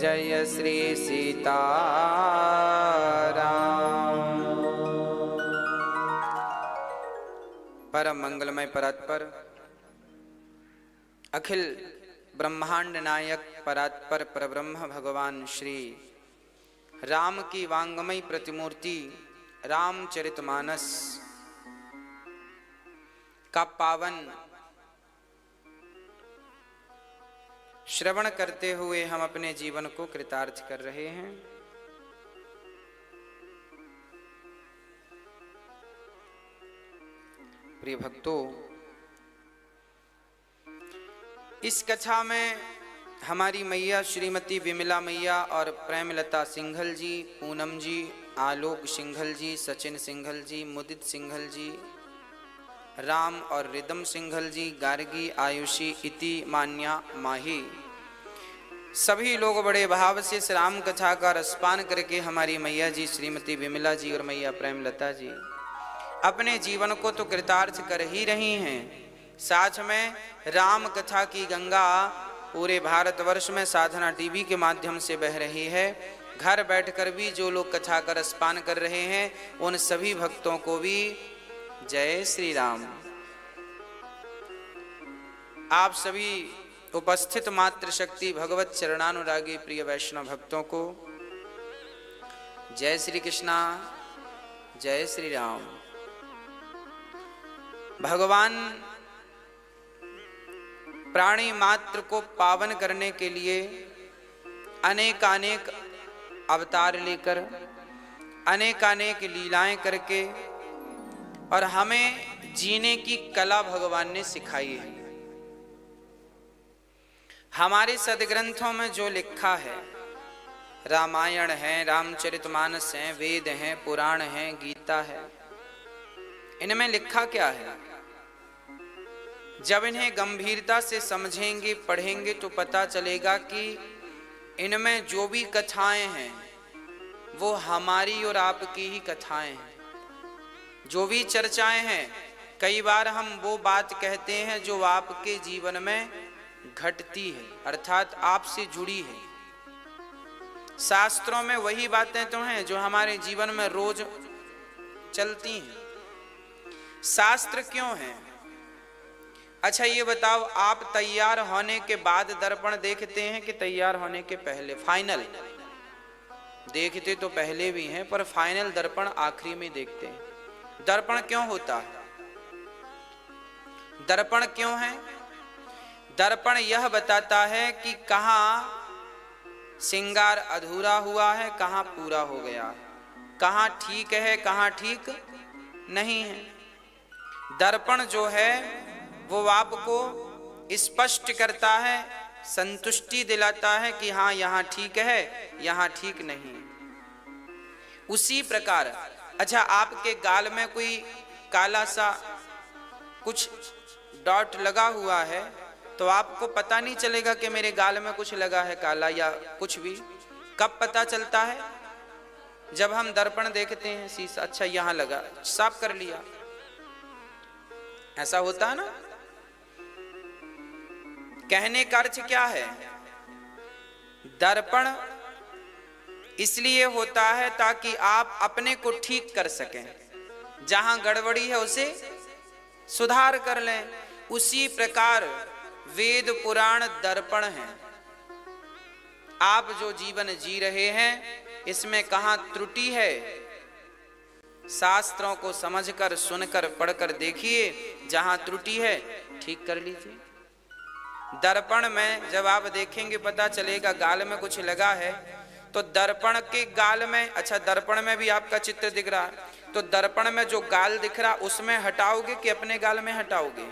जय श्री सीताराम। परम मंगलमय परात्पर अखिल ब्रह्मांड नायक परात्पर परब्रह्म भगवान श्री राम की वांगमयी प्रतिमूर्ति रामचरितमानस का पावन श्रवण करते हुए हम अपने जीवन को कृतार्थ कर रहे हैं। प्रिय भक्तों, इस कथा में हमारी मैया श्रीमती विमला मैया और प्रेमलता सिंघल जी, पूनम जी, आलोक सिंघल जी, सचिन सिंघल जी, मुदित सिंघल जी, राम और रिदम सिंघल जी, गार्गी, आयुषी, इति, मान्या, माही, सभी लोग बड़े भाव से इस राम कथा का रसपान करके हमारी मैया जी श्रीमती विमला जी और मैया प्रेमलता जी अपने जीवन को तो कृतार्थ कर ही रही हैं, साथ में राम कथा की गंगा पूरे भारतवर्ष में साधना टीवी के माध्यम से बह रही है। घर बैठकर भी जो लोग कथा का रसपान कर रहे हैं उन सभी भक्तों को भी जय श्री राम। आप सभी उपस्थित मातृशक्ति भगवत चरणानुरागी प्रिय वैष्णव भक्तों को जय श्री कृष्णा, जय श्री राम। भगवान प्राणी मात्र को पावन करने के लिए अनेकानेक अवतार लेकर अनेकानेक लीलाएं करके और हमें जीने की कला भगवान ने सिखाई है। हमारे सदग्रंथों में जो लिखा है, रामायण है, रामचरितमानस है, वेद हैं, पुराण हैं, गीता है, इनमें लिखा क्या है? जब इन्हें गंभीरता से समझेंगे, पढ़ेंगे तो पता चलेगा कि इनमें जो भी कथाएं हैं वो हमारी और आपकी ही कथाएं हैं। जो भी चर्चाएं हैं, कई बार हम वो बात कहते हैं जो आपके जीवन में घटती है, अर्थात आपसे जुड़ी है। शास्त्रों में वही बातें तो हैं जो हमारे जीवन में रोज चलती हैं। शास्त्र क्यों हैं? अच्छा ये बताओ, आप तैयार होने के बाद दर्पण देखते हैं कि तैयार होने के पहले? फाइनल देखते तो पहले भी हैं, पर फाइनल दर्पण आखिरी में देखते हैं। दर्पण क्यों होता है? दर्पण क्यों है? दर्पण यह बताता है कि कहाँ श्रृंगार अधूरा हुआ है, कहाँ पूरा हो गया है, कहाँ ठीक है, कहाँ ठीक नहीं है। दर्पण जो है वो आपको स्पष्ट करता है, संतुष्टि दिलाता है कि हाँ यहाँ ठीक है, यहाँ ठीक नहीं। उसी प्रकार अच्छा, आपके गाल में कोई काला सा कुछ डॉट लगा हुआ है तो आपको पता नहीं चलेगा कि मेरे गाल में कुछ लगा है काला या कुछ भी। कब पता चलता है? जब हम दर्पण देखते हैं शीशा, अच्छा यहाँ लगा, साफ कर लिया, ऐसा होता है ना। कहने का अर्थ क्या है? दर्पण इसलिए होता है ताकि आप अपने को ठीक कर सकें, जहां गड़बड़ी है उसे सुधार कर लें। उसी प्रकार वेद पुराण दर्पण हैं। आप जो जीवन जी रहे हैं इसमें कहां त्रुटि है, शास्त्रों को समझकर, सुनकर, पढ़कर देखिए, जहां त्रुटि है ठीक कर लीजिए। दर्पण में जब आप देखेंगे पता चलेगा गाल में कुछ लगा है, तो दर्पण के गाल में, अच्छा दर्पण में भी आपका चित्र दिख रहा है, तो दर्पण में जो गाल दिख रहा उसमें हटाओगे कि अपने गाल में हटाओगे?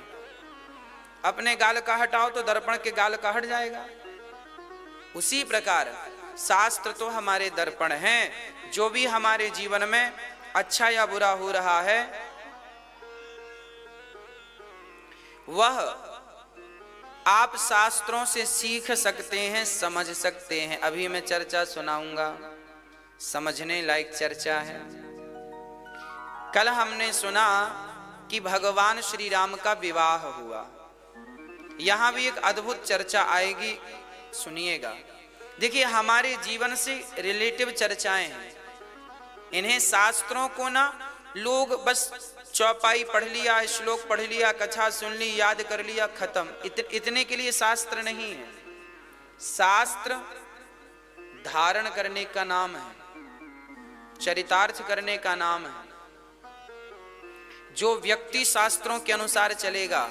अपने गाल का हटाओ तो दर्पण के गाल का हट जाएगा। उसी प्रकार शास्त्र तो हमारे दर्पण हैं। जो भी हमारे जीवन में अच्छा या बुरा हो रहा है वह आप शास्त्रों से सीख सकते हैं, समझ सकते हैं। अभी मैं चर्चा सुनाऊंगा, समझने लायक चर्चा है। कल हमने सुना कि भगवान श्री राम का विवाह हुआ। यहां भी एक अद्भुत चर्चा आएगी, सुनिएगा। देखिए हमारे जीवन से रिलेटिव चर्चाएं हैं, इन्हें शास्त्रों को ना लोग बस चौपाई पढ़ लिया, श्लोक पढ़ लिया, कथा सुन ली, याद कर लिया, खत्म। इतने के लिए शास्त्र नहीं है। शास्त्र धारण करने का नाम है, चरितार्थ करने का नाम है। जो व्यक्ति शास्त्रों के अनुसार चलेगा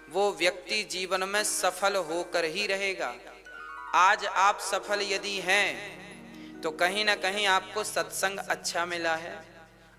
वो व्यक्ति जीवन में सफल होकर ही रहेगा। आज आप सफल यदि हैं तो कहीं ना कहीं आपको सत्संग अच्छा मिला है,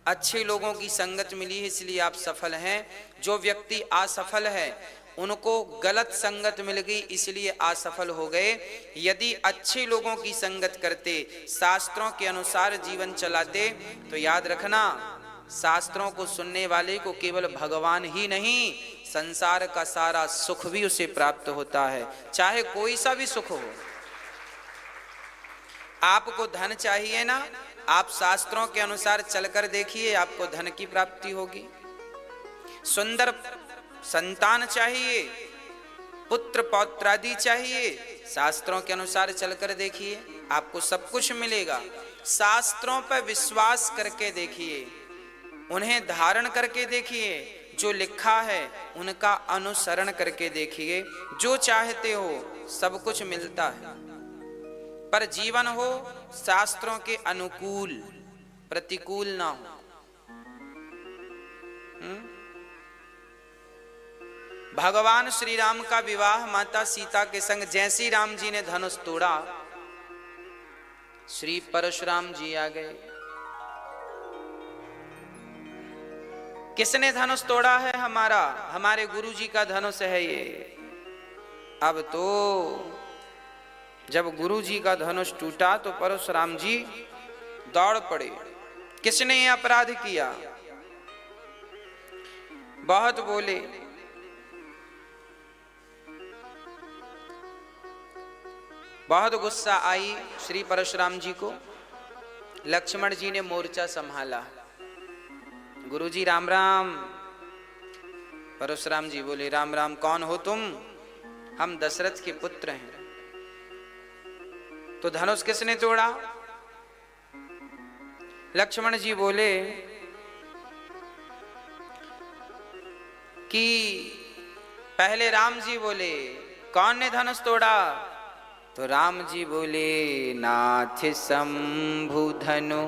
अच्छे लोगों की संगत मिली है, इसलिए आप सफल हैं। जो व्यक्ति असफल है उनको गलत संगत मिल गई, इसलिए असफल हो गए। यदि अच्छे लोगों की संगत करते, शास्त्रों के अनुसार जीवन चलाते, तो याद रखना शास्त्रों को सुनने वाले को केवल भगवान ही नहीं, संसार का सारा सुख भी उसे प्राप्त होता है, चाहे कोई सा भी सुख हो। आपको धन चाहिए ना, आप शास्त्रों के अनुसार चलकर देखिए, आपको धन की प्राप्ति होगी। सुंदर संतान चाहिए, पुत्र पौत्रादि चाहिए, शास्त्रों के अनुसार चलकर देखिए, आपको सब कुछ मिलेगा। शास्त्रों पर विश्वास करके देखिए, उन्हें धारण करके देखिए, जो लिखा है उनका अनुसरण करके देखिए, जो चाहते हो सब कुछ मिलता है। पर जीवन हो शास्त्रों के अनुकूल, प्रतिकूल ना हो। भगवान श्री राम का विवाह माता सीता के संग जैसे राम जी ने धनुष तोड़ा, श्री परशुराम जी आ गए। किसने धनुष तोड़ा है? हमारे गुरु जी का धनुष है ये। अब तो जब गुरु जी का धनुष टूटा तो परशुराम जी दौड़ पड़े। किसने ये अपराध किया? बहुत बोले, बहुत गुस्सा आई श्री परशुराम जी को। लक्ष्मण जी ने मोर्चा संभाला, गुरुजी राम राम। परशुराम जी बोले, राम राम, कौन हो तुम? हम दशरथ के पुत्र हैं। तो धनुष किसने तोड़ा? लक्ष्मण जी बोले कि पहले राम जी बोले, कौन ने धनुष तोड़ा? तो राम जी बोले, नाथ शंभु धनु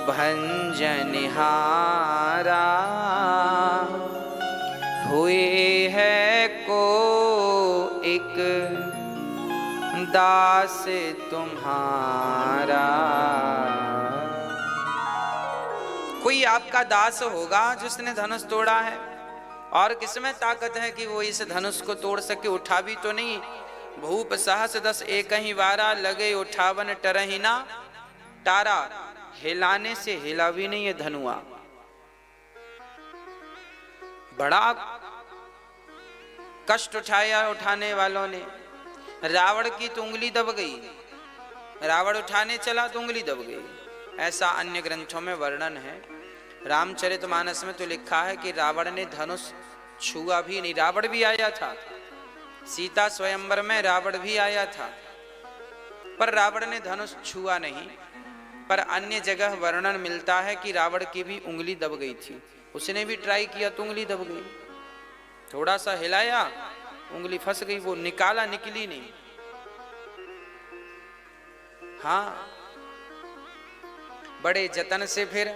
भंजनहारा, हुए है को एक दास तुम्हारा। कोई आपका दास होगा जिसने धनुष तोड़ा है, और किसमें ताकत है कि वो इस धनुष को तोड़ सके? उठा भी तो नहीं। भूप सहस दस एक ही वारा, लगे उठावन टरही ना तारा। हिलाने से हिला भी नहीं ये धनुआ। बड़ा कष्ट उठाया उठाने वालों ने। रावण की तो उंगली दब गई, रावण उठाने चला तो उंगली दब गई। ऐसा अन्य ग्रंथों में वर्णन है। रामचरितमानस में तो लिखा है कि रावण ने धनुष छुआ भी नहीं। रावण भी आया था सीता स्वयंवर में, रावण भी आया था, पर रावण ने धनुष छुआ नहीं। पर अन्य जगह वर्णन मिलता है कि रावण की भी उंगली दब गई थी। उसने भी ट्राई किया तो उंगली दब गई। थोड़ा सा हिलाया, उंगली फंस गई, वो निकाला, निकली नहीं। हाँ, बड़े जतन से फिर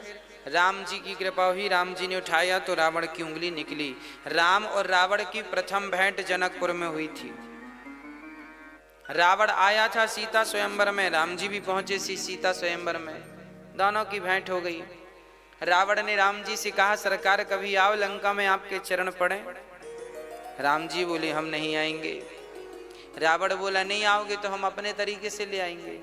राम जी की कृपा हुई, राम जी ने उठाया तो रावण की उंगली निकली। राम और रावण की प्रथम भेंट जनकपुर में हुई थी। रावण आया था सीता स्वयंवर में, राम जी भी पहुंचे सीता स्वयंवर में, दोनों की भेंट हो गई। रावण ने राम जी से कहा, सरकार कभी आओ लंका में आपके चरण पड़े। राम जी बोले, हम नहीं आएंगे। रावण बोला, नहीं आओगे तो हम अपने तरीके से ले आएंगे।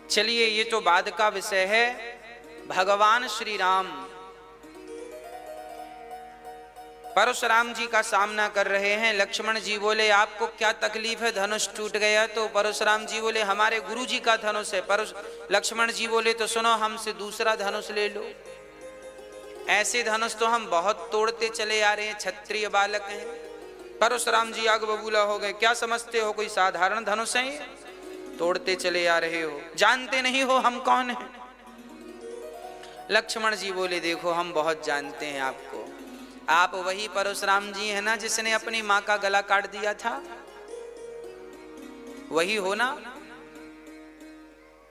चलिए, ये तो बाद का विषय है। भगवान श्री राम परशुराम जी का सामना कर रहे हैं। लक्ष्मण जी बोले, आपको क्या तकलीफ है? धनुष टूट गया। तो परशुराम जी बोले, हमारे गुरु जी का धनुष है। लक्ष्मण जी बोले, तो सुनो, हमसे दूसरा धनुष ले लो। ऐसे धनुष तो हम बहुत तोड़ते चले आ रहे हैं, क्षत्रिय बालक हैं। परशुराम जी आग बबूला हो गए, क्या समझते हो कोई साधारण धनुष है ये? तोड़ते चले आ रहे हो, जानते नहीं हो हम कौन हैं? लक्ष्मण जी बोले, देखो हम बहुत जानते हैं आपको। आप वही परशुराम जी हैं ना जिसने अपनी माँ का गला काट दिया था? वही हो ना?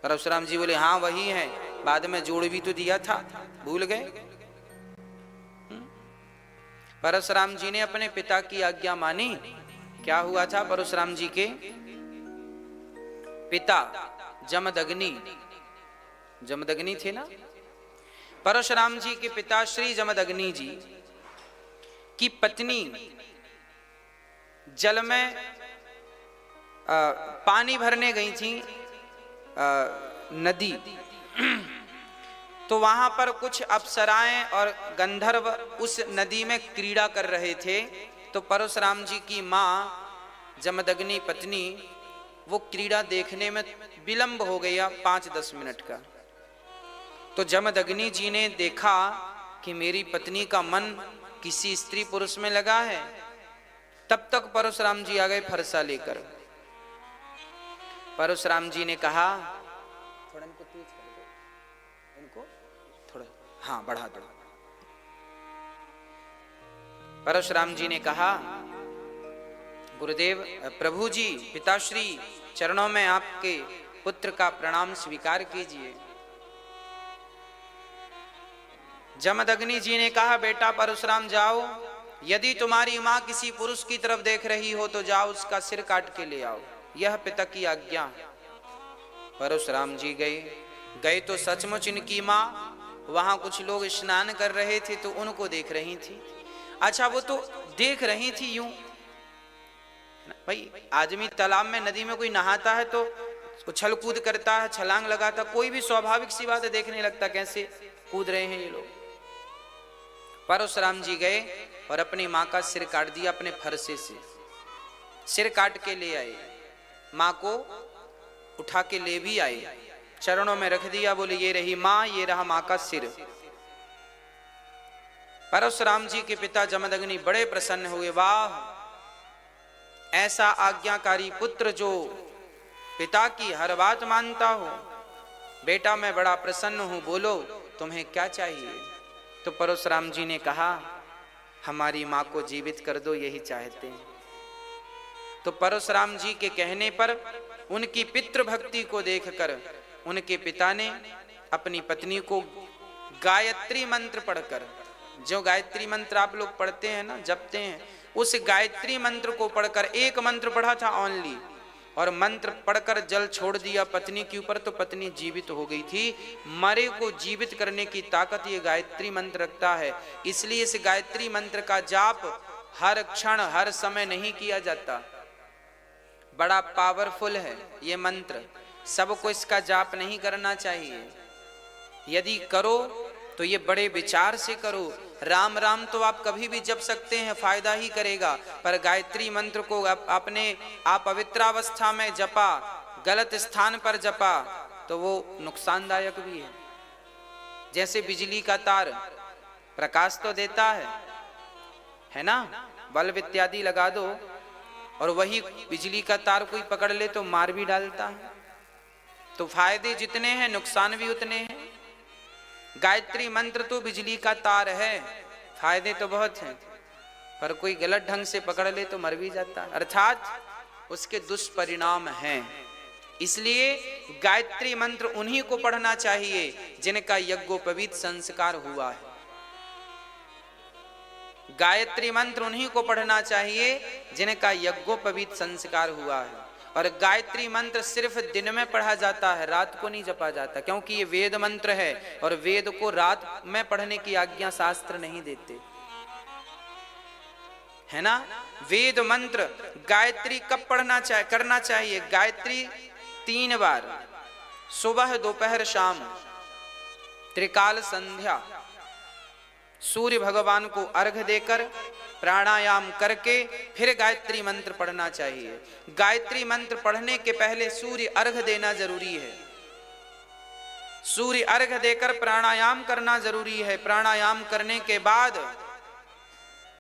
परशुराम जी बोले, हाँ वही है, बाद में जोड़ भी तो दिया था, भूल गए? परशुराम जी ने अपने पिता की आज्ञा मानी। क्या हुआ था? परशुराम जी के पिता जमदग्नि थे ना। परशुराम जी के पिता श्री जमदग्नि जी की पत्नी जल में पानी भरने गई थी, नदी। तो वहां पर कुछ अप्सराएं और गंधर्व उस नदी में क्रीड़ा कर रहे थे। तो परशुराम जी की मां जमदग्नि पत्नी वो क्रीड़ा देखने में विलंब हो गया 5-10 मिनट का। तो जमदग्नि जी ने देखा कि मेरी पत्नी का मन किसी स्त्री पुरुष में लगा है। तब तक परशुराम जी आ गए फरसा लेकर। परशुराम जी ने कहा, थोड़ा इनको तेज कर दो, इनको थोड़ा, हाँ बढ़ा दो। परशुराम जी ने कहा, गुरुदेव, प्रभु जी, पिताश्री, चरणों में आपके पुत्र का प्रणाम स्वीकार कीजिए। जमदग्नि जी ने कहा, बेटा परशुराम जाओ, यदि तुम्हारी मां किसी पुरुष की तरफ देख रही हो तो जाओ उसका सिर काट के ले आओ, यह पिता की आज्ञा। परशुराम जी गए तो सचमुच इनकी मां वहां कुछ लोग स्नान कर रहे थे तो उनको देख रही थी। अच्छा, वो तो देख रही थी यूं, भाई आदमी तालाब में नदी में कोई नहाता है तो उछल कूद करता है, छलांग लगाता, कोई भी स्वाभाविक सी बात है, देखने लगता कैसे कूद रहे हैं ये लोग। परशुराम जी गए और अपनी मां का सिर काट दिया, अपने फरसे से सिर काट के ले आए। मां को उठा के ले भी आए, चरणों में रख दिया, बोले ये रही मां, ये रहा मां का सिर। परशुराम जी के पिता जमदग्नि बड़े प्रसन्न हुए, वाह, ऐसा आज्ञाकारी पुत्र जो पिता की हर बात मानता हो। बेटा मैं बड़ा प्रसन्न हूं, बोलो तुम्हें क्या चाहिए? तो परशुराम जी ने कहा, हमारी मां को जीवित कर दो, यही चाहते हैं। तो परशुराम जी के कहने पर उनकी पितृभक्ति को देखकर उनके पिता ने अपनी पत्नी को गायत्री मंत्र पढ़कर, जो गायत्री मंत्र आप लोग पढ़ते हैं ना, जपते हैं, उस गायत्री मंत्र को पढ़कर, एक मंत्र पढ़ा था ओनली, और मंत्र पढ़कर जल छोड़ दिया पत्नी के ऊपर, तो पत्नी जीवित हो गई थी। मरे को जीवित करने की ताकत ये गायत्री मंत्र रखता है। इसलिए इस गायत्री मंत्र का जाप हर क्षण हर समय नहीं किया जाता, बड़ा पावरफुल है ये मंत्र, सबको इसका जाप नहीं करना चाहिए। यदि करो तो ये बड़े विचार से करो। राम राम तो आप कभी भी जप सकते हैं, फायदा ही करेगा, पर गायत्री मंत्र को अपने आप पवित्रावस्था में जपा, गलत स्थान पर जपा तो वो नुकसानदायक भी है। जैसे बिजली का तार प्रकाश तो देता है ना, बल्ब इत्यादि लगा दो, और वही बिजली का तार कोई पकड़ ले तो मार भी डालता है। तो फायदे जितने हैं नुकसान भी उतने हैं। गायत्री मंत्र तो बिजली का तार है, फायदे तो बहुत हैं, पर कोई गलत ढंग से पकड़ ले तो मर भी जाता है, अर्थात उसके दुष्परिणाम हैं। इसलिए गायत्री मंत्र उन्हीं को पढ़ना चाहिए जिनका यज्ञोपवीत संस्कार हुआ है। गायत्री मंत्र उन्हीं को पढ़ना चाहिए जिनका यज्ञोपवीत संस्कार हुआ है। और गायत्री मंत्र सिर्फ दिन में पढ़ा जाता है, रात को नहीं जपा जाता, क्योंकि ये वेद मंत्र है और वेद को रात में पढ़ने की आज्ञा शास्त्र नहीं देते, है ना। वेद मंत्र गायत्री कब पढ़ना चाहिए, करना चाहिए? गायत्री 3 बार, सुबह दोपहर शाम, त्रिकाल संध्या, सूर्य भगवान को अर्घ देकर प्राणायाम करके फिर गायत्री मंत्र पढ़ना चाहिए। गायत्री मंत्र पढ़ने के पहले सूर्य अर्घ देना जरूरी है। सूर्य अर्घ देकर प्राणायाम करना जरूरी है। प्राणायाम करने के बाद